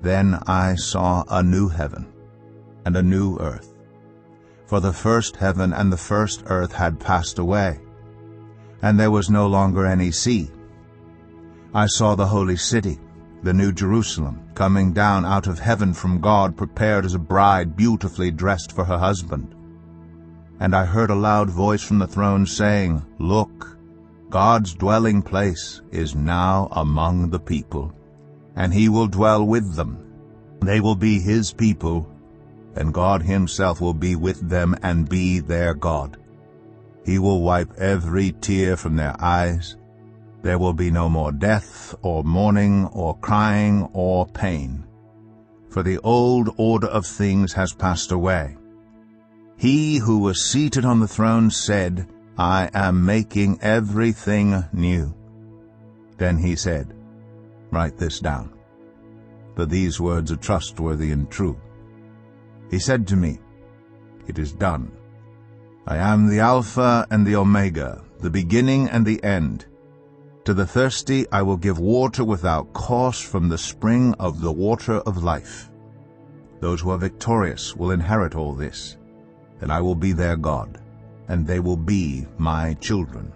Then I saw a new heaven and a new earth, for the first heaven and the first earth had passed away, and there was no longer any sea. I saw the holy city, the New Jerusalem, coming down out of heaven from God, prepared as a bride beautifully dressed for her husband. And I heard a loud voice from the throne saying, "Look, God's dwelling place is now among the people, and he will dwell with them. They will be his people, and God himself will be with them and be their God. He will wipe every tear from their eyes. There will be no more death, or mourning, or crying, or pain, for the old order of things has passed away." He who was seated on the throne said, "I am making everything new." Then he said, "Write this down, for these words are trustworthy and true." He said to me, "It is done. I am the Alpha and the Omega, the beginning and the end. To the thirsty I will give water without cost from the spring of the water of life. Those who are victorious will inherit all this, and I will be their God, and they will be my children.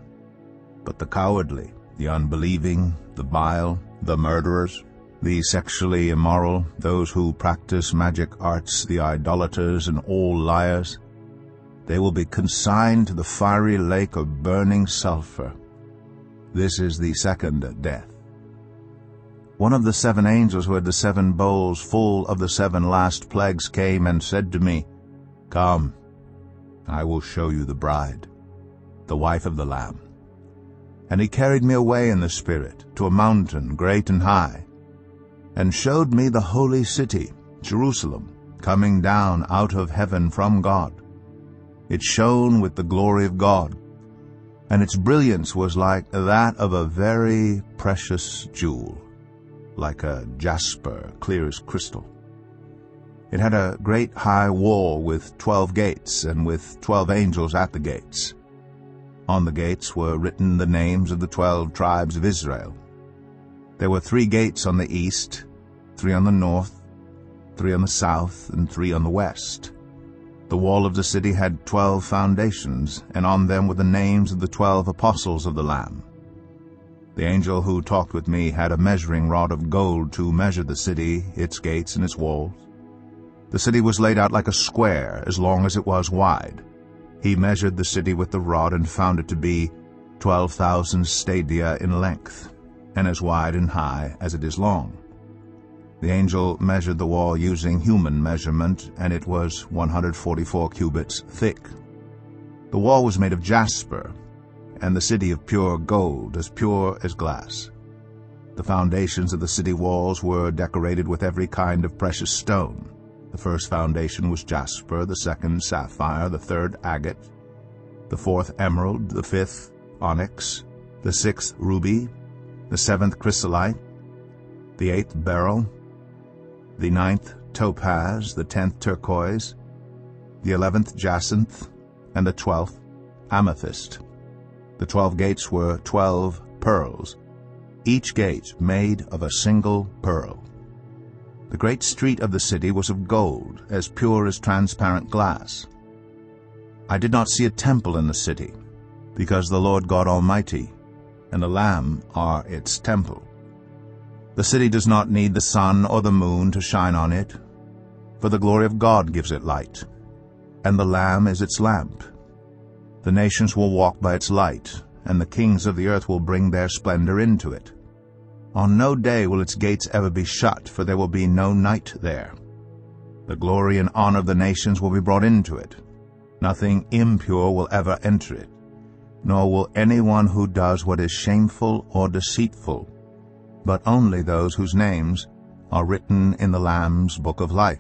But the cowardly, the unbelieving, the vile, the murderers, the sexually immoral, those who practice magic arts, the idolaters, and all liars, they will be consigned to the fiery lake of burning sulfur. This is the second death." One of the 7 angels who had the 7 bowls full of the 7 last plagues came and said to me, "Come, I will show you the bride, the wife of the Lamb." And he carried me away in the Spirit to a mountain great and high, and showed me the holy city, Jerusalem, coming down out of heaven from God. It shone with the glory of God, and its brilliance was like that of a very precious jewel, like a jasper, clear as crystal. It had a great high wall with 12 gates, and with 12 angels at the gates. On the gates were written the names of the 12 tribes of Israel. There were 3 gates on the east, 3 on the north, 3 on the south, and 3 on the west. The wall of the city had 12 foundations, and on them were the names of the 12 apostles of the Lamb. The angel who talked with me had a measuring rod of gold to measure the city, its gates, and its walls. The city was laid out like a square, as long as it was wide. He measured the city with the rod and found it to be 12,000 stadia in length, and as wide and high as it is long. The angel measured the wall using human measurement, and it was 144 cubits thick. The wall was made of jasper, and the city of pure gold, as pure as glass. The foundations of the city walls were decorated with every kind of precious stone. The first foundation was jasper, the second sapphire, the third agate, the fourth emerald, the fifth onyx, the sixth ruby, the seventh chrysolite, the eighth beryl, the 9th topaz, the 10th turquoise, the 11th jacinth, and the 12th amethyst. The 12 gates were 12 pearls, each gate made of a single pearl. The great street of the city was of gold, as pure as transparent glass. I did not see a temple in the city, because the Lord God Almighty and the Lamb are its temple. The city does not need the sun or the moon to shine on it, for the glory of God gives it light, and the Lamb is its lamp. The nations will walk by its light, and the kings of the earth will bring their splendor into it. On no day will its gates ever be shut, for there will be no night there. The glory and honor of the nations will be brought into it. Nothing impure will ever enter it, nor will anyone who does what is shameful or deceitful, but only those whose names are written in the Lamb's book of life.